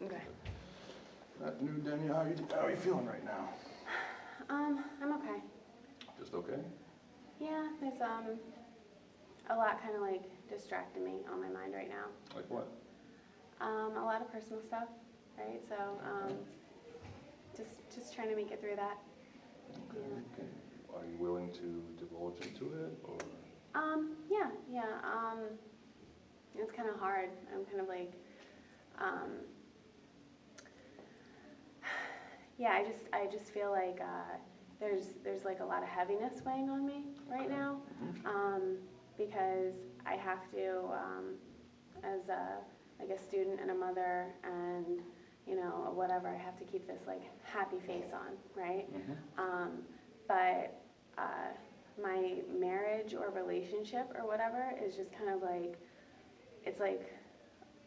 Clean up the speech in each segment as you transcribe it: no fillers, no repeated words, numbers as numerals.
Okay. Afternoon, Danielle. How are you feeling right now? I'm okay. Just okay? Yeah, there's a lot kind of like distracting me on my mind right now. Like what? A lot of personal stuff, right? So just trying to make it through that. Okay. Okay. Are you willing to divulge into it, or? Yeah. It's kind of hard. I'm kind of like, yeah. I just feel like there's like a lot of heaviness weighing on me right now, because I have to, as a student and a mother and whatever, I have to keep this like happy face on, right? But my marriage or relationship or whatever is just kind of like, it's like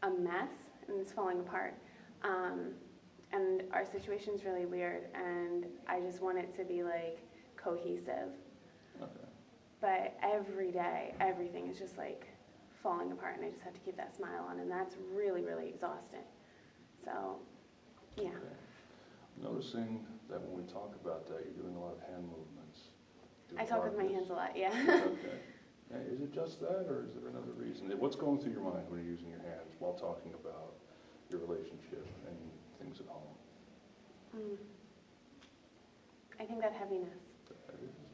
a mess and it's falling apart. And our situation's really weird, and I just want it to be like cohesive. Okay. But every day, everything is just like falling apart, and I just have to keep that smile on, and that's really, really exhausting. So, yeah. Okay. I'm noticing that when we talk about that, you're doing a lot of hand movements. I talk with my hands a lot, yeah. Okay. Now, is it just that, or is there another reason? What's going through your mind when you're using your hands while talking about your relationship and things at home? I think that heaviness.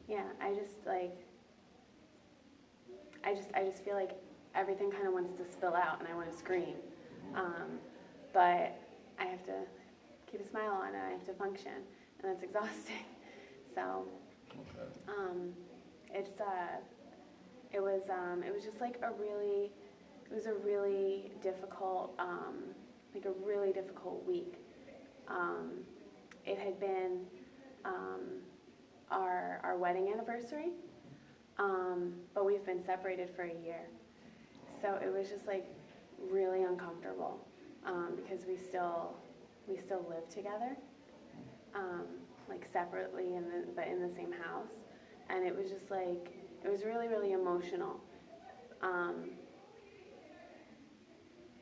Yeah, I just feel like everything kind of wants to spill out, and I want to scream. But I have to keep a smile on, and I have to function, and that's exhausting. So, it was just like it was a really difficult, week. It had been our wedding anniversary, but we've been separated for a year. So it was just like really uncomfortable, because we still live together, like separately but in the same house. And it was just like, it was really, really emotional.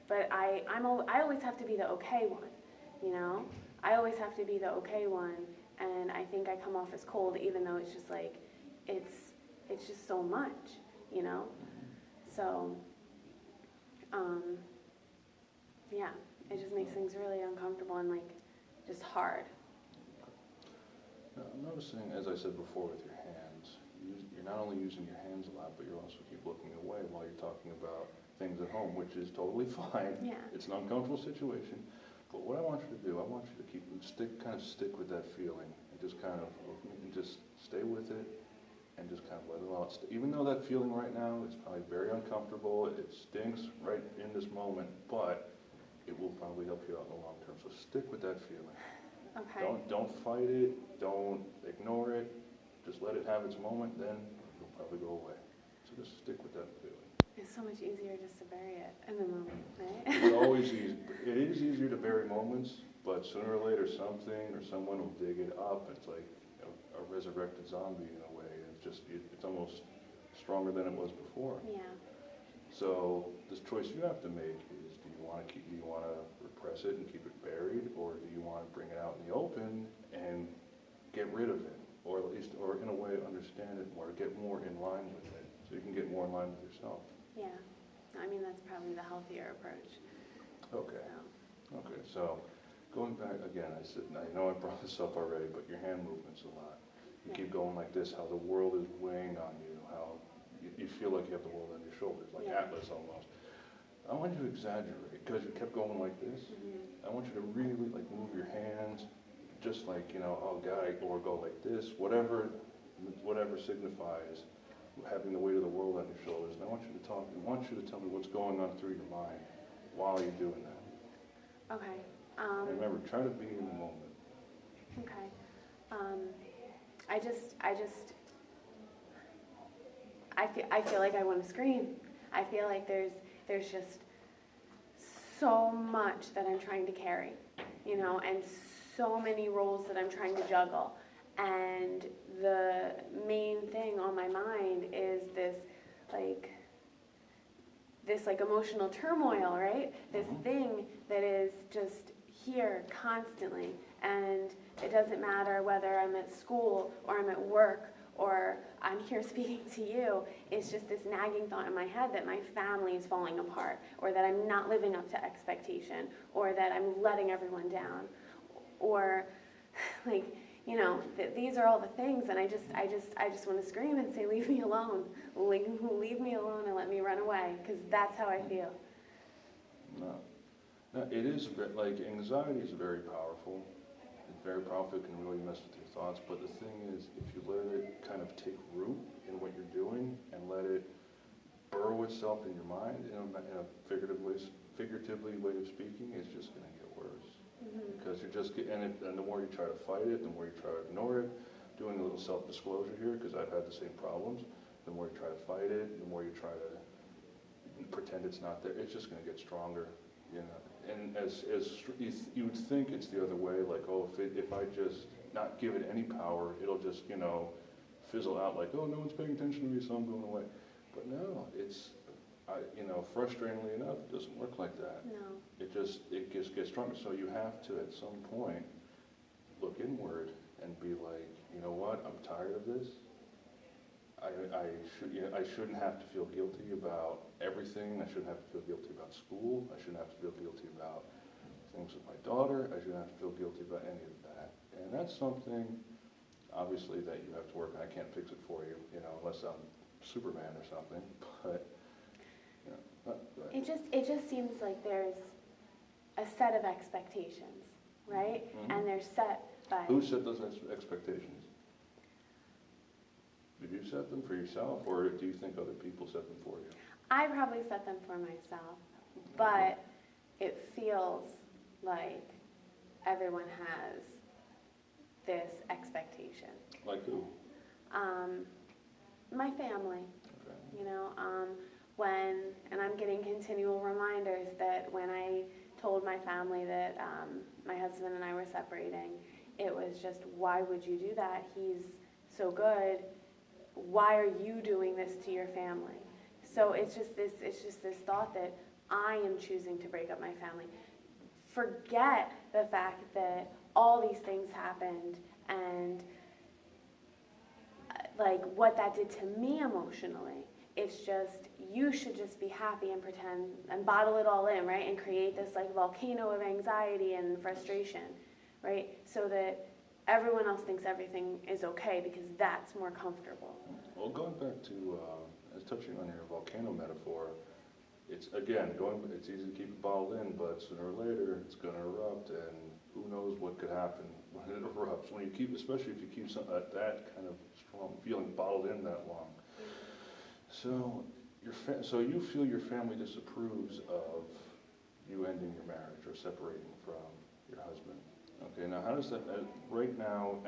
But I always have to be the okay one, I always have to be the okay one, and I think I come off as cold, even though it's just like, it's just so much, So, yeah, it just makes things really uncomfortable and like just hard. Now, I'm noticing, as I said before, with your hands, you're not only using your hands a lot, but you also keep looking away while you're talking about things at home, which is totally fine. Yeah. It's an uncomfortable situation. But what I want you to do, I want you to stick with that feeling, and just stay with it, and just kind of let it out. Even though that feeling right now is probably very uncomfortable, it stinks right in this moment, but it will probably help you out in the long term. So stick with that feeling. Okay. Don't fight it. Don't ignore it. Just let it have its moment. Then it'll probably go away. So just stick with that feeling. It's so much easier just to bury it in the moment, right? It's always easy. It is easier to bury moments, but sooner or later something or someone will dig it up. It's like a resurrected zombie in a way. It's almost stronger than it was before. Yeah. So this choice you have to make is: do you want to repress it and keep it buried, or do you want to bring it out in the open and get rid of it, or at least, or in a way understand it more, get more in line with it, so you can get more in line with yourself. Yeah, I mean, that's probably the healthier approach. Okay. Okay, so going back again, I know I brought this up already, but your hand movements a lot. You keep going like this, how the world is weighing on you, how you feel like you have the world on your shoulders, like Atlas almost. I want you to exaggerate, because you kept going like this. I want you to really like move your hands, just like, oh God, or go like this, whatever signifies having the weight of the world on your shoulders. And I want you to tell me what's going on through your mind while you're doing that. Okay. And remember, try to be in the moment. Okay. I feel like I want to scream. I feel like there's just so much that I'm trying to carry, and so many roles that I'm trying to juggle. And the main thing on my mind is this emotional turmoil, right? This thing that is just, here constantly, and it doesn't matter whether I'm at school or I'm at work or I'm here speaking to you. It's just this nagging thought in my head that my family is falling apart, or that I'm not living up to expectation, or that I'm letting everyone down, or like, you know, these are all the things, and I just want to scream and say, leave me alone, leave me alone and let me run away, because that's how I feel. No. No, it is, like, anxiety is very powerful. It's very powerful, it can really mess with your thoughts, but the thing is, if you let it kind of take root in what you're doing and let it burrow itself in your mind, in a figuratively way of speaking, it's just going to get worse. Because you're just and the more you try to fight it, the more you try to ignore it. Doing a little self-disclosure here, because I've had the same problems. The more you try to fight it, the more you try to pretend it's not there. It's just going to get stronger, you know. And as you would think it's the other way, like, oh, if I just not give it any power, it'll just, you know, fizzle out. Like, oh, no one's paying attention to me, so I'm going away. But no, you know, frustratingly enough, it doesn't work like that. No. It just gets stronger. So you have to, at some point, look inward and be like, you know what, I'm tired of this. I shouldn't have to feel guilty about everything. I shouldn't have to feel guilty about school. I shouldn't have to feel guilty about things with my daughter. I shouldn't have to feel guilty about any of that. And that's something, obviously, that you have to work on. I can't fix it for you, you know, unless I'm Superman or something. But you know, It just seems like there's a set of expectations, right? Mm-hmm. And they're set by... Who set those expectations? Did you set them for yourself, or do you think other people set them for you? I probably set them for myself, but it feels like everyone has this expectation. Like who? My family, Okay. you know, and I'm getting continual reminders that when I told my family that my husband and I were separating, it was just, why would you do that? He's so good. Why are you doing this to your family? So it's just this thought that I am choosing to break up my family. Forget the fact that all these things happened and like what that did to me emotionally. It's just, you should just be happy and pretend and bottle it all in, right? And create this like volcano of anxiety and frustration, right? So that everyone else thinks everything is okay because that's more comfortable. Well, going back to, touching on your volcano metaphor, it's easy to keep it bottled in, but sooner or later it's going to erupt, and who knows what could happen when it erupts. When you keep, especially if you keep that kind of strong feeling bottled in that long. So you feel your family disapproves of you ending your marriage or separating from your husband. Okay, now how does that, right now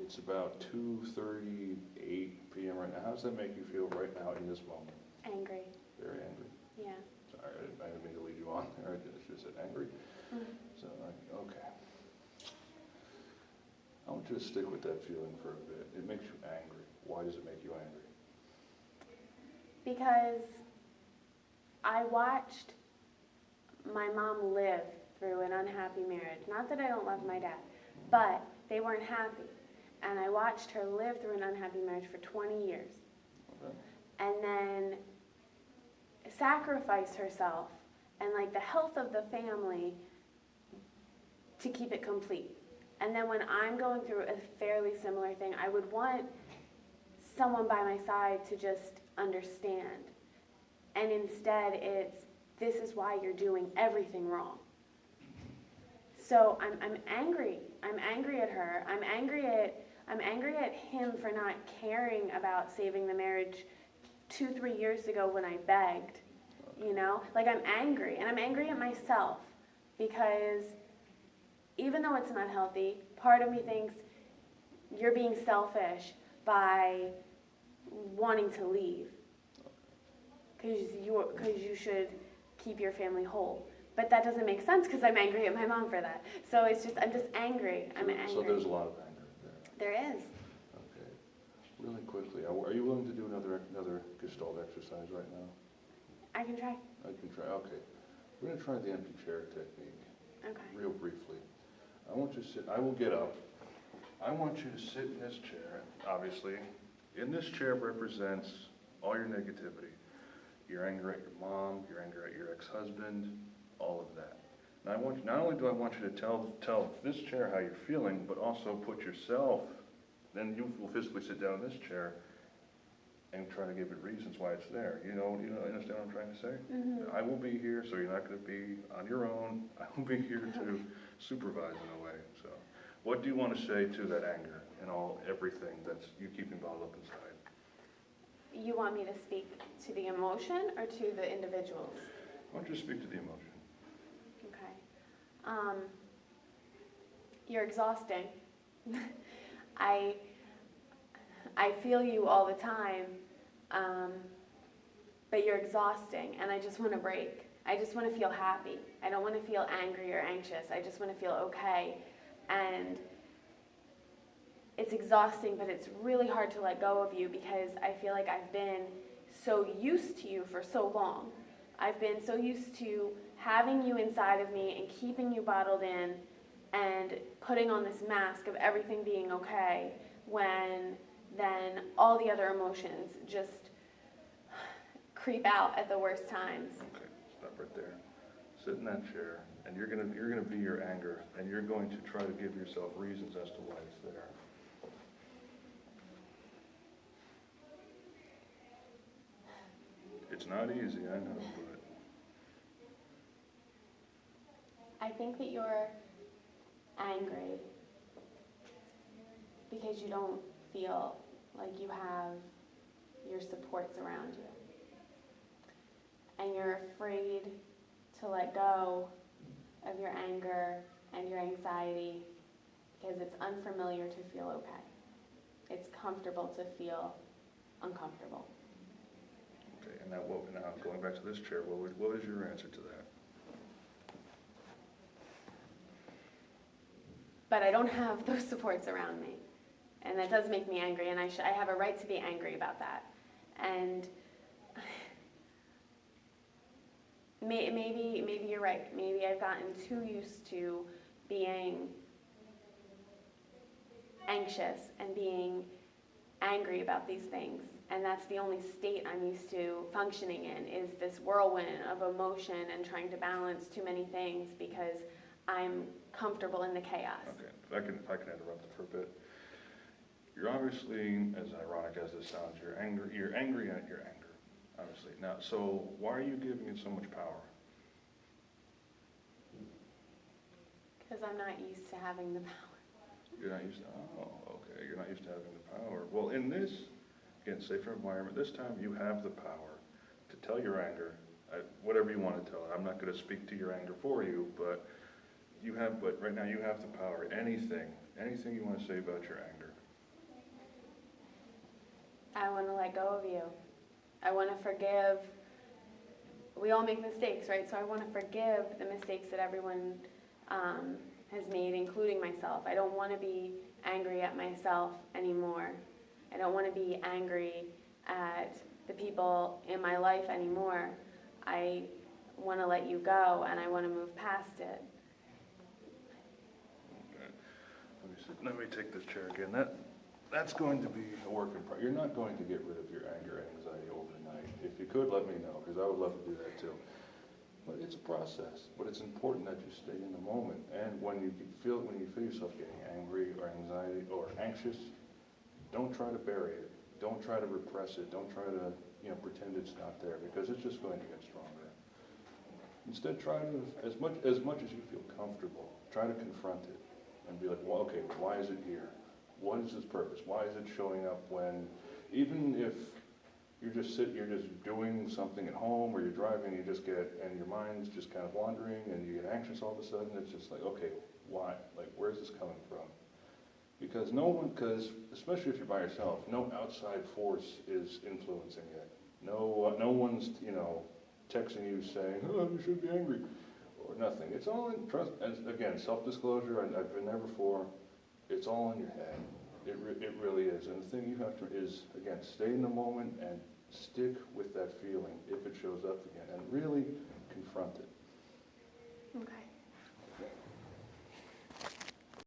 it's about 2:38 p.m. right now, how does that make you feel right now in this moment? Angry. Very angry. Yeah. Sorry, I didn't mean to lead you on there, I should have said angry. Mm-hmm. So, okay. I want you to stick with that feeling for a bit. It makes you angry. Why does it make you angry? Because I watched my mom live through an unhappy marriage. Not that I don't love my dad, but they weren't happy. And I watched her live through an unhappy marriage for 20 years. Okay. And then sacrifice herself and like the health of the family to keep it complete. And then when I'm going through a fairly similar thing, I would want someone by my side to just understand. And instead it's, this is why you're doing everything wrong. So I'm angry. I'm angry at her. I'm angry at him for not caring about saving the marriage 2-3 years ago when I begged. You know? Like, I'm angry. And I'm angry at myself because even though it's not healthy, part of me thinks you're being selfish by wanting to leave. Because you should keep your family whole. But that doesn't make sense because I'm angry at my mom for that. So it's just, I'm just angry. I'm angry. So there's a lot of anger there. There is. Okay. Really quickly, are you willing to do another Gestalt exercise right now? I can try. I can try. Okay. We're going to try the empty chair technique. Okay. real briefly. I want you to sit, I will get up. I want you to sit in this chair, obviously. In this chair represents all your negativity. Your anger at your mom, your anger at your ex-husband, all of that. And I want you, not only do I want you to tell this chair how you're feeling, but also put yourself, then you will physically sit down in this chair and try to give it reasons why it's there. You understand what I'm trying to say? Mm-hmm. I will be here, so you're not going to be on your own. I will be here to supervise in a way. So, what do you want to say to that anger and everything that's you keeping bottled up inside? You want me to speak to the emotion or to the individuals? I want you to speak to the emotion. Okay. You're exhausting. I feel you all the time, but you're exhausting, and I just want to break. I just want to feel happy. I don't want to feel angry or anxious. I just want to feel okay. And it's exhausting, but it's really hard to let go of you because I feel like I've been so used to you for so long. I've been so used to having you inside of me and keeping you bottled in and putting on this mask of everything being okay when then all the other emotions just creep out at the worst times. Okay, stop right there. Sit in that chair, and you're gonna be your anger, and you're going to try to give yourself reasons as to why it's there. It's not easy, I know, but I think that you're angry because you don't feel like you have your supports around you. And you're afraid to let go of your anger and your anxiety because it's unfamiliar to feel okay. It's comfortable to feel uncomfortable. okay. And now going back to this chair, what is your answer to that? But I don't have those supports around me. And that does make me angry, and I have a right to be angry about that. And maybe you're right. Maybe I've gotten too used to being anxious and being angry about these things. And that's the only state I'm used to functioning in, is this whirlwind of emotion and trying to balance too many things because I'm comfortable in the chaos. Okay, if I can interrupt for a bit. You're obviously, as ironic as this sounds, you're angry at your anger, obviously. Now, so why are you giving it so much power? Because I'm not used to having the power. You're not used to, okay, you're not used to having the power. Well, in this, again, safer environment, this time you have the power to tell your anger, whatever you want to tell it. I'm not going to speak to your anger for you, but right now you have the power. Anything you want to say about your anger. I want to let go of you. I want to forgive. We all make mistakes, right? So I want to forgive the mistakes that everyone has made, including myself. I don't want to be angry at myself anymore. I don't want to be angry at the people in my life anymore. I want to let you go, and I want to move past it. Okay. Let me take this chair again. That's going to be a work in progress. You're not going to get rid of your anger and anxiety overnight. If you could, let me know, because I would love to do that too. But it's a process. But it's important that you stay in the moment. And when you feel yourself getting angry or anxiety or anxious, don't try to bury it. Don't try to repress it. Don't try to pretend it's not there, because it's just going to get stronger. Instead, try to, as much as you feel comfortable, try to confront it and be like, well, okay, why is it here? What is its purpose? Why is it showing up when, even if you're just doing something at home, or you're driving, and your mind's just kind of wandering, and you get anxious all of a sudden, it's just like, okay, why? Like, where's this coming from? Because especially if you're by yourself, no outside force is influencing it. No one's, texting you saying, oh, you should be angry, or nothing. It's all in trust. And again, self-disclosure, I've been there before. It's all in your head. It really is. And the thing you have to is, again, stay in the moment and stick with that feeling if it shows up again, and really confront it.